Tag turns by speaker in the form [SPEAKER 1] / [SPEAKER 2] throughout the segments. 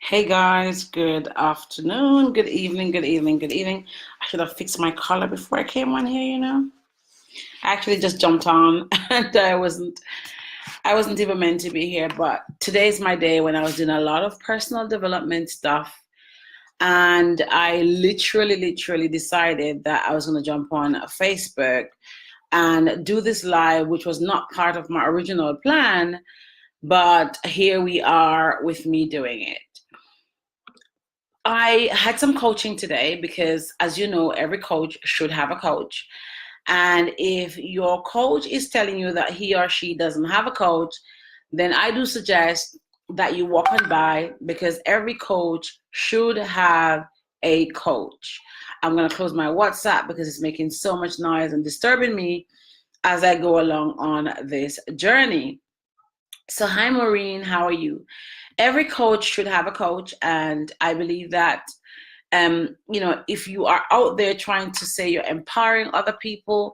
[SPEAKER 1] Hey guys, good afternoon, good evening, good evening, good evening. I should have fixed my collar before I came on here. I actually just jumped on and I wasn't even meant to be here, but today's my day when I was doing a lot of personal development stuff and I literally decided that I was going to jump on Facebook and do this live, which was not part of my original plan, but here we are with me doing it. I had some coaching today because, as you know, every coach should have a coach. And if your coach is telling you that he or she doesn't have a coach, then I do suggest that you walk on by because every coach should have a coach. I'm going to close my WhatsApp because it's making so much noise and disturbing me as I go along on this journey. So, hi, Maureen, how are you? Every coach should have a coach, and I believe that if you are out there trying to say you're empowering other people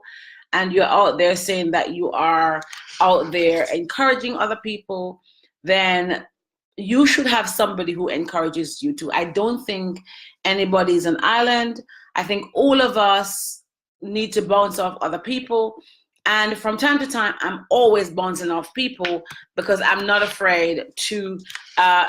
[SPEAKER 1] and you're out there saying that you are out there encouraging other people, then you should have somebody who encourages you too. I don't think anybody is an island. I think all of us need to bounce off other people. And from time to time, I'm always bouncing off people because I'm not afraid to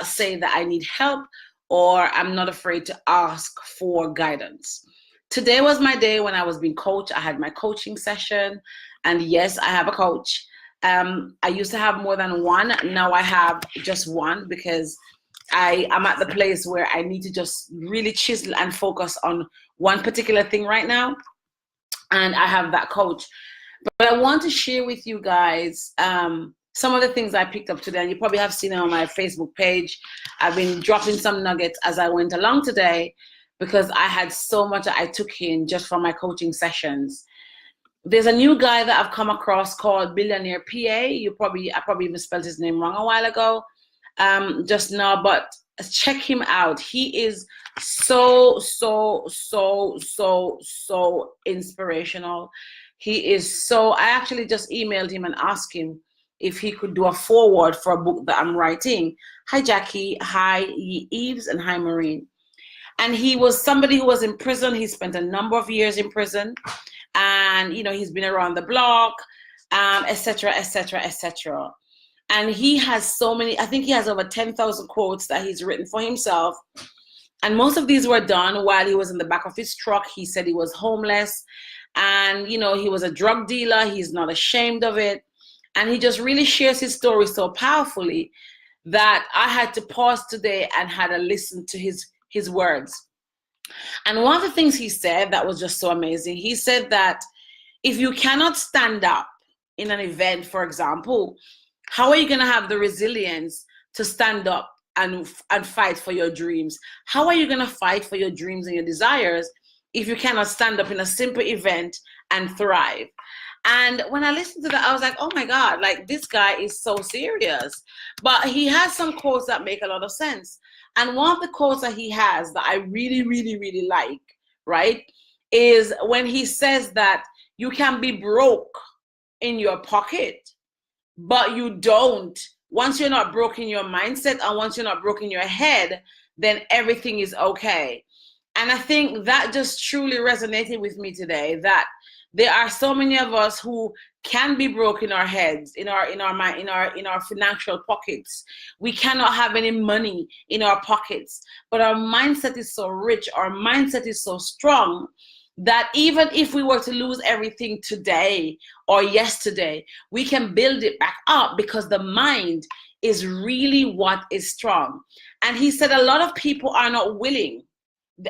[SPEAKER 1] say that I need help, or I'm not afraid to ask for guidance. Today was my day when I was being coached. I had my coaching session, and yes, I have a coach. I used to have more than one. Now I have just one because I'm at the place where I need to just really chisel and focus on one particular thing right now, and I have that coach. But I want to share with you guys some of the things I picked up today, and you probably have seen it on my Facebook page. I've been dropping some nuggets as I went along today because I had so much that I took in just from my coaching sessions. There's a new guy that I've come across called Billionaire PA. I probably misspelled his name wrong a while ago, just now, but check him out. He is so inspirational. I actually just emailed him and asked him if he could do a foreword for a book that I'm writing. Hi, Jackie. Hi, Eves. And hi, Maureen. And he was somebody who was in prison. He spent a number of years in prison. And, he's been around the block, etc. And he has so many, I think he has over 10,000 quotes that he's written for himself. And most of these were done while he was in the back of his truck. He said he was homeless. And, he was a drug dealer. He's not ashamed of it. And he just really shares his story so powerfully that I had to pause today and had a listen to his words. And one of the things he said that was just so amazing, he said that if you cannot stand up in an event, for example, how are you going to have the resilience to stand up and fight for your dreams? How are you going to fight for your dreams and your desires if you cannot stand up in a simple event and thrive? And when I listened to that, I was like, oh my God, like this guy is so serious. But he has some quotes that make a lot of sense. And one of the quotes that he has that I really like, right, is when he says that you can be broke in your pocket, but you don't. Once you're not broke in your mindset and once you're not broke in your head, then everything is okay. And I think that just truly resonated with me today, that there are so many of us who can be broke in our heads, in our mind, in our financial pockets. We cannot have any money in our pockets, but our mindset is so rich, our mindset is so strong that even if we were to lose everything today or yesterday, we can build it back up because the mind is really what is strong. And he said a lot of people are not willing.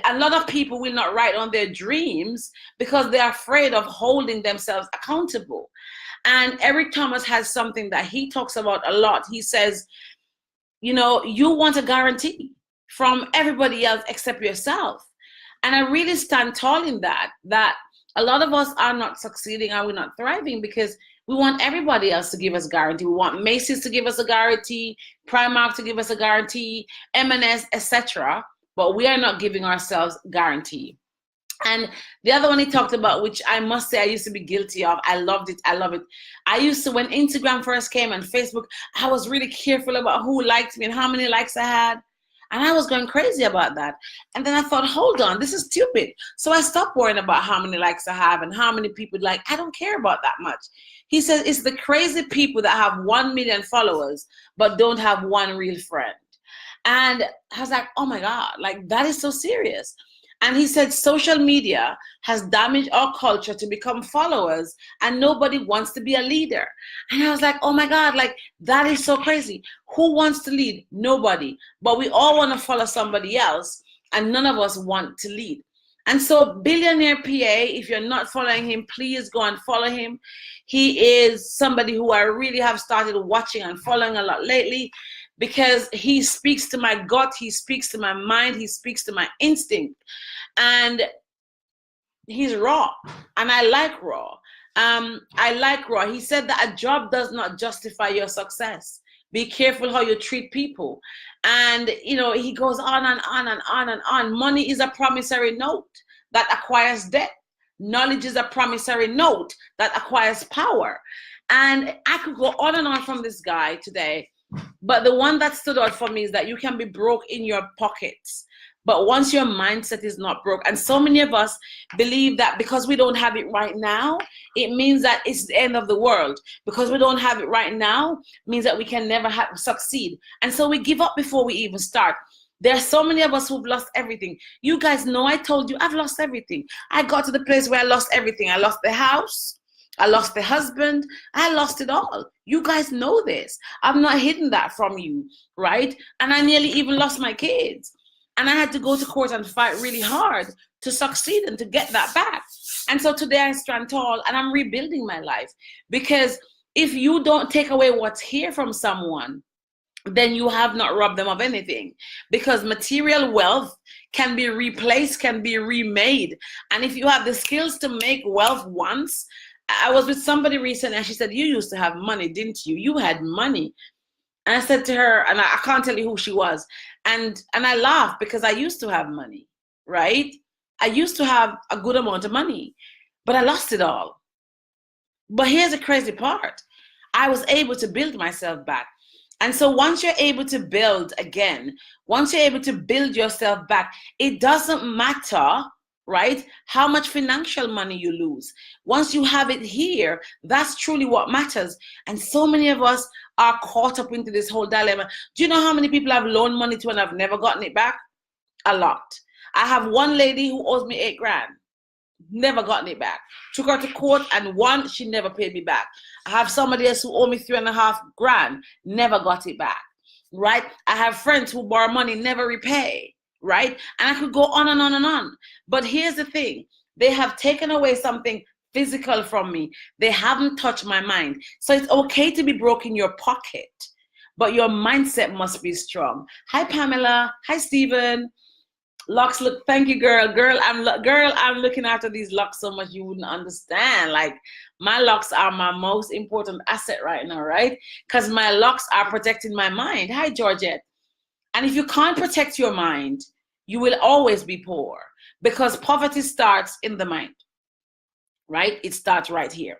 [SPEAKER 1] A lot of people will not write on their dreams because they're afraid of holding themselves accountable. And Eric Thomas has something that he talks about a lot. He says, you want a guarantee from everybody else except yourself. And I really stand tall in that a lot of us are not succeeding and we're not thriving because we want everybody else to give us a guarantee. We want Macy's to give us a guarantee, Primark to give us a guarantee, M&S, etc. But we are not giving ourselves guarantee. And the other one he talked about, which I must say I used to be guilty of. I loved it. I love it. I used to, when Instagram first came and Facebook, I was really careful about who liked me and how many likes I had. And I was going crazy about that. And then I thought, hold on, this is stupid. So I stopped worrying about how many likes I have and how many people like. I don't care about that much. He says it's the crazy people that have 1 million followers but don't have one real friend. And I was like, oh my God, like that is so serious. And he said social media has damaged our culture to become followers and nobody wants to be a leader. And I was like, oh my God, like that is so crazy. Who wants to lead? Nobody. But we all want to follow somebody else and none of us want to lead. And so Billionaire PA, if you're not following him, please go and follow him. He is somebody who I really have started watching and following a lot lately because he speaks to my gut, he speaks to my mind, he speaks to my instinct. And he's raw, and I like raw. I like raw. He said that a job does not justify your success. Be careful how you treat people. And, you know, he goes on and on and on and on. Money is a promissory note that acquires debt. Knowledge is a promissory note that acquires power. And I could go on and on from this guy today. But the one that stood out for me is that you can be broke in your pockets. But once your mindset is not broke, and so many of us believe that because we don't have it right now, it means that it's the end of the world. Because we don't have it right now means that we can never succeed. And so we give up before we even start. There are so many of us who've lost everything. You guys know, I told you, I've lost everything. I got to the place where I lost everything. I lost the house. I lost the husband. I lost it all. You guys know this. I've not hidden that from you, right? And I nearly even lost my kids. And I had to go to court and fight really hard to succeed and to get that back. And so today I stand tall and I'm rebuilding my life. Because if you don't take away what's here from someone, then you have not robbed them of anything. Because material wealth can be replaced, can be remade. And if you have the skills to make wealth once, I was with somebody recently and she said, you used to have money, didn't you? You had money. And I said to her, and I can't tell you who she was, and I laughed because I used to have money, right? I used to have a good amount of money, but I lost it all. But here's the crazy part. I was able to build myself back. And so once you're able to build again, once you're able to build yourself back, it doesn't matter, right, how much financial money you lose. Once you have it here, that's truly what matters. And so many of us are caught up into this whole dilemma. Do you know how many people I've loaned money to and I've never gotten it back? A lot. I have one lady who owes me 8 grand. Never gotten it back. Took her to court and won, she never paid me back. I have somebody else who owed me 3.5 grand. Never got it back, right? I have friends who borrow money, never repay. Right? And I could go on and on and on. But here's the thing. They have taken away something physical from me. They haven't touched my mind. So it's okay to be broke in your pocket, but your mindset must be strong. Hi, Pamela. Hi, Stephen. Locks, look, thank you, girl. Girl, I'm looking after these locks so much you wouldn't understand. Like, my locks are my most important asset right now, right? Because my locks are protecting my mind. Hi, Georgette. And if you can't protect your mind, you will always be poor because poverty starts in the mind, right? It starts right here.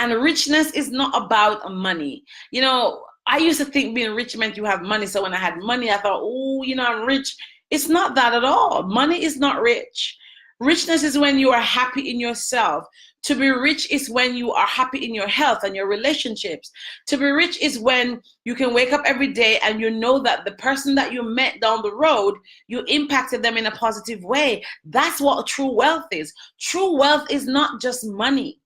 [SPEAKER 1] And richness is not about money. You know, I used to think being rich meant you have money. So when I had money, I thought, oh, you know, I'm rich. It's not that at all. Money is not rich. Richness is when you are happy in yourself. To be rich is when you are happy in your health and your relationships. To be rich is when you can wake up every day and you know that the person that you met down the road, you impacted them in a positive way. That's what true wealth is. True wealth is not just money.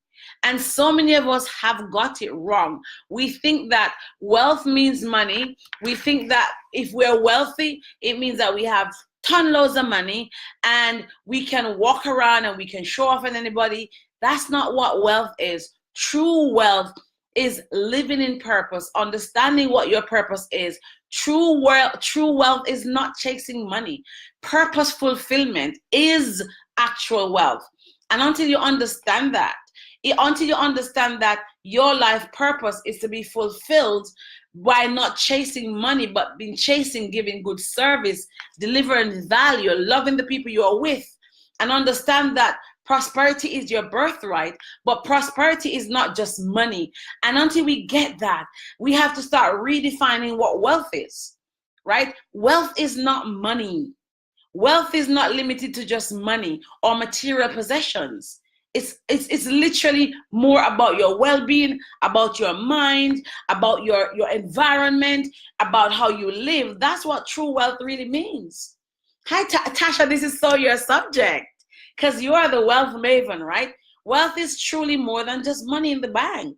[SPEAKER 1] And so many of us have got it wrong. We think that wealth means money. We think that if we're wealthy, it means that we have ton loads of money and we can walk around and we can show off on anybody. That's not what wealth is. True wealth is living in purpose, understanding what your purpose is. True wealth is not chasing money. Purpose fulfillment is actual wealth. And until you understand that, your life purpose is to be fulfilled by not chasing money, but being chasing giving good service, delivering value, loving the people you are with, and understand that prosperity is your birthright, but prosperity is not just money. And until we get that, we have to start redefining what wealth is, right? Wealth is not money. Wealth is not limited to just money or material possessions. It's literally more about your well-being, about your mind, about your environment, about how you live. That's what true wealth really means. Hi, Tasha, this is so your subject because you are the wealth maven, right? Wealth is truly more than just money in the bank.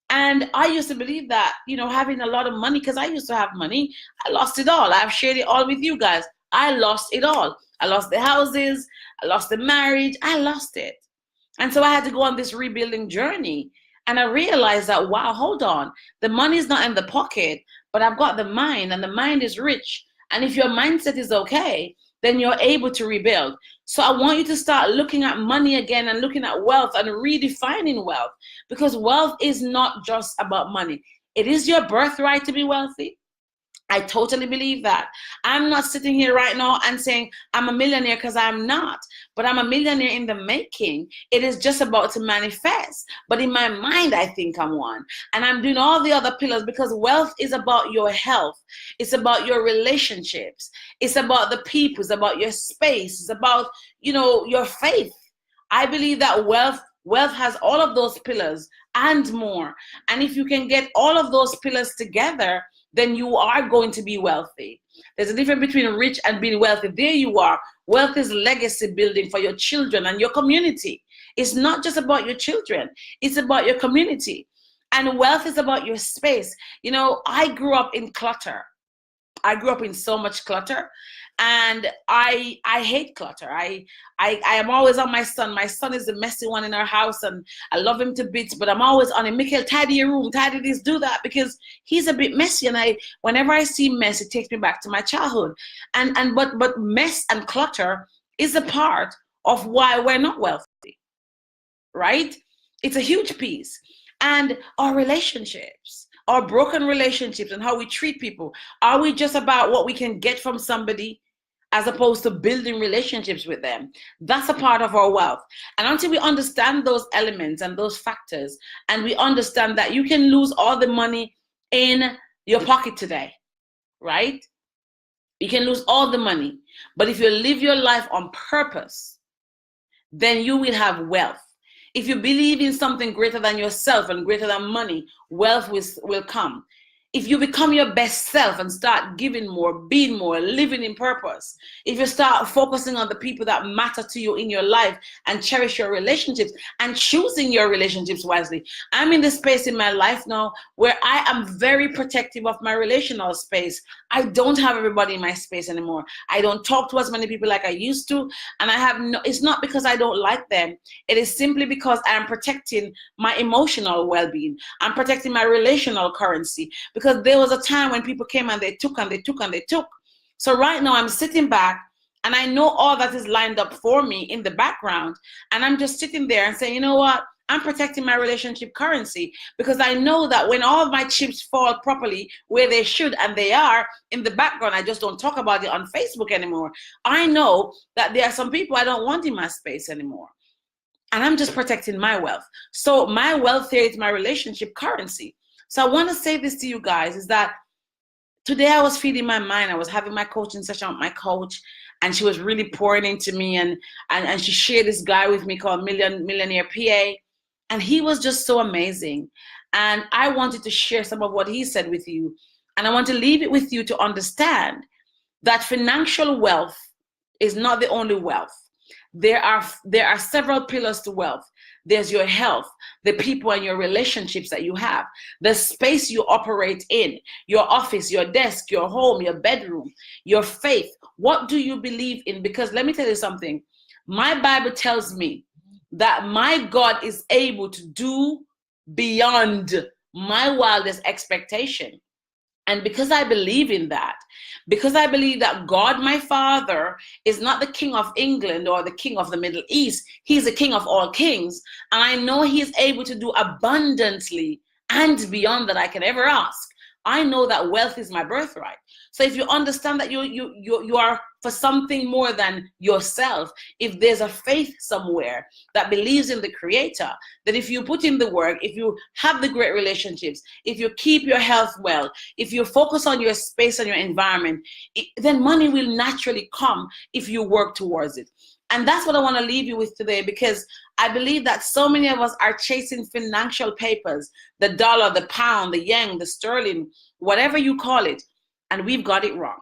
[SPEAKER 1] And I used to believe that, having a lot of money, because I used to have money, I lost it all. I've shared it all with you guys. I lost it all. I lost the houses, I lost the marriage, I lost it. And so I had to go on this rebuilding journey. And I realized that, wow, hold on. The money's not in the pocket, but I've got the mind, and the mind is rich. And if your mindset is okay, then you're able to rebuild. So I want you to start looking at money again and looking at wealth and redefining wealth, because wealth is not just about money. It is your birthright to be wealthy. I totally believe that. I'm not sitting here right now and saying I'm a millionaire, because I'm not, but I'm a millionaire in the making. It is just about to manifest. But in my mind, I think I'm one. And I'm doing all the other pillars, because wealth is about your health. It's about your relationships. It's about the people. It's about your space. It's about, your faith. I believe that wealth has all of those pillars and more. And if you can get all of those pillars together, then you are going to be wealthy. There's a difference between rich and being wealthy. There you are. Wealth is legacy building for your children and your community. It's not just about your children. It's about your community. And wealth is about your space. I grew up in clutter. I grew up in so much clutter, and I hate clutter. I am always on my son. My son is the messy one in our house, and I love him to bits, but I'm always on him. Mikhail, tidy your room, tidy this, do that, because he's a bit messy, and whenever I see mess, it takes me back to my childhood. But mess and clutter is a part of why we're not wealthy, right? It's a huge piece. And our relationships, our broken relationships, and how we treat people. Are we just about what we can get from somebody, as opposed to building relationships with them? That's a part of our wealth. And until we understand those elements and those factors, and we understand that you can lose all the money in your pocket today, right? You can lose all the money. But if you live your life on purpose, then you will have wealth. If you believe in something greater than yourself and greater than money, wealth will come. If you become your best self and start giving more, being more, living in purpose, if you start focusing on the people that matter to you in your life and cherish your relationships and choosing your relationships wisely. I'm in the space in my life now where I am very protective of my relational space. I don't have everybody in my space anymore. I don't talk to as many people like I used to. And it's not because I don't like them. It is simply because I am protecting my emotional well-being. I'm protecting my relational currency, because there was a time when people came and they took and they took and they took. So right now I'm sitting back, and I know all that is lined up for me in the background. And I'm just sitting there and saying, you know what? I'm protecting my relationship currency, because I know that when all of my chips fall properly where they should, and they are in the background, I just don't talk about it on Facebook anymore. I know that there are some people I don't want in my space anymore. And I'm just protecting my wealth. So my wealth here is my relationship currency. So I want to say this to you guys, is that today I was feeding my mind. I was having my coaching session with my coach, and she was really pouring into me, and she shared this guy with me called Billionaire PA, and he was just so amazing. And I wanted to share some of what he said with you, and I want to leave it with you to understand that financial wealth is not the only wealth. There are several pillars to wealth. There's your health, the people and your relationships that you have, the space you operate in, your office, your desk, your home, your bedroom, your faith. What do you believe in? Because let me tell you something. My Bible tells me that my God is able to do beyond my wildest expectation. And because I believe in that, because I believe that God, my Father, is not the King of England or the King of the Middle East. He's the King of all kings. And I know he is able to do abundantly and beyond that I can ever ask. I know that wealth is my birthright. So if you understand that you are for something more than yourself, if there's a faith somewhere that believes in the creator, that if you put in the work, if you have the great relationships, if you keep your health well, if you focus on your space and your environment, then money will naturally come if you work towards it. And that's what I want to leave you with today, because I believe that so many of us are chasing financial papers, the dollar, the pound, the yen, the sterling, whatever you call it, and we've got it wrong.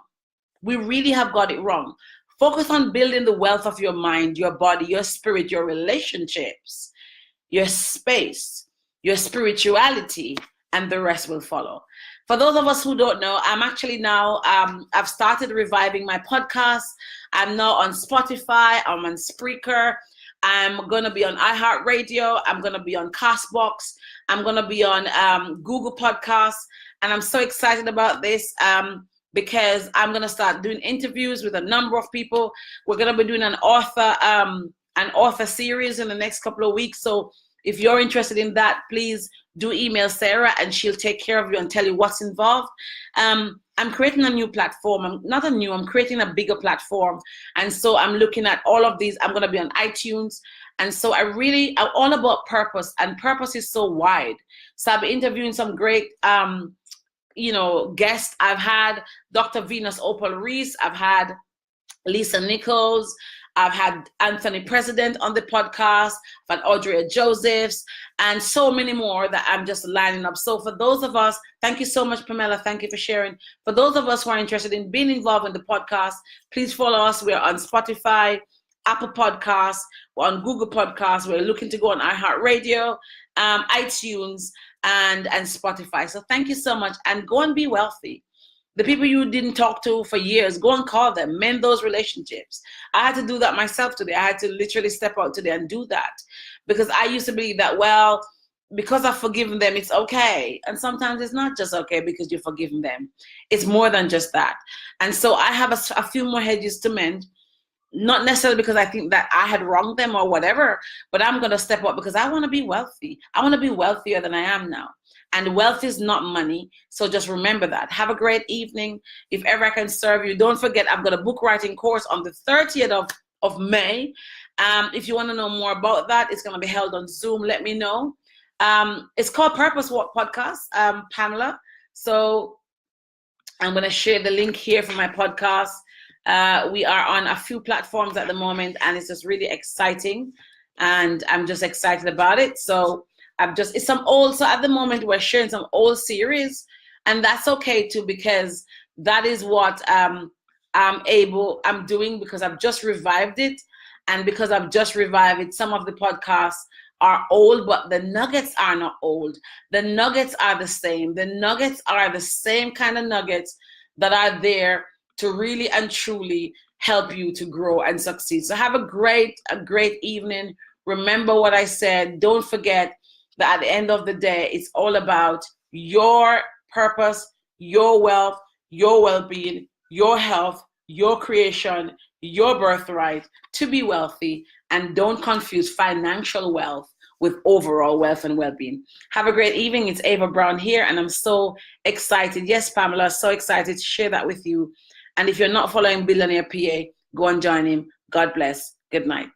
[SPEAKER 1] We really have got it wrong. Focus on building the wealth of your mind, your body, your spirit, your relationships, your space, your spirituality, and the rest will follow. For those of us who don't know, I'm actually now, I've started reviving my podcast. I'm now on Spotify, I'm on Spreaker, I'm going to be on iHeartRadio, I'm going to be on Castbox, I'm going to be on Google Podcasts, and I'm so excited about this because I'm going to start doing interviews with a number of people. We're going to be doing an author series in the next couple of weeks. So if you're interested in that, please do email Sarah and she'll take care of you and tell you what's involved. I'm creating a new platform. I'm creating a bigger platform. And so I'm looking at all of these. I'm going to be on iTunes. And so I'm all about purpose, and purpose is so wide. So I'll be interviewing some great, guests. I've had Dr. Venus Opal Reese. I've had Lisa Nichols. I've had Anthony President on the podcast. I've had Audrey Josephs, and so many more that I'm just lining up. So for those of us, thank you so much, Pamela. Thank you for sharing. For those of us who are interested in being involved in the podcast, please follow us. We're on Spotify, Apple Podcasts, we're on Google Podcasts. We're looking to go on iHeartRadio, iTunes, and Spotify. So thank you so much, and go and be wealthy. The people you didn't talk to for years, go and call them, mend those relationships. I had to do that myself today. I had to literally step out today and do that, because I used to believe that, well, because I've forgiven them, it's okay. And sometimes it's not just okay because you've forgiven them. It's more than just that. And so I have a few more hedges to mend, not necessarily because I think that I had wronged them or whatever, but I'm going to step up because I want to be wealthy. I want to be wealthier than I am now. And wealth is not money. So just remember that. Have a great evening. If ever I can serve you, don't forget, I've got a book writing course on the 30th of May. If you want to know more about that, it's going to be held on Zoom. Let me know. It's called Purpose Walk Podcast, Pamela. So I'm going to share the link here for my podcast. We are on a few platforms at the moment, and it's just really exciting. And I'm just excited about it. So it's some old, so at the moment we're sharing some old series, and that's okay too, because that is what I'm doing, because I've just revived it. And because I've just revived it, some of the podcasts are old, but the nuggets are not old. The nuggets are the same. The nuggets are the same kind of nuggets that are there to really and truly help you to grow and succeed. So have a great evening. Remember what I said. Don't forget that at the end of the day, it's all about your purpose, your wealth, your well-being, your health, your creation, your birthright to be wealthy. And don't confuse financial wealth with overall wealth and well-being. Have a great evening. It's Ava Brown here, and I'm so excited. Yes, Pamela, so excited to share that with you. And if you're not following Billionaire PA, go and join him. God bless. Good night.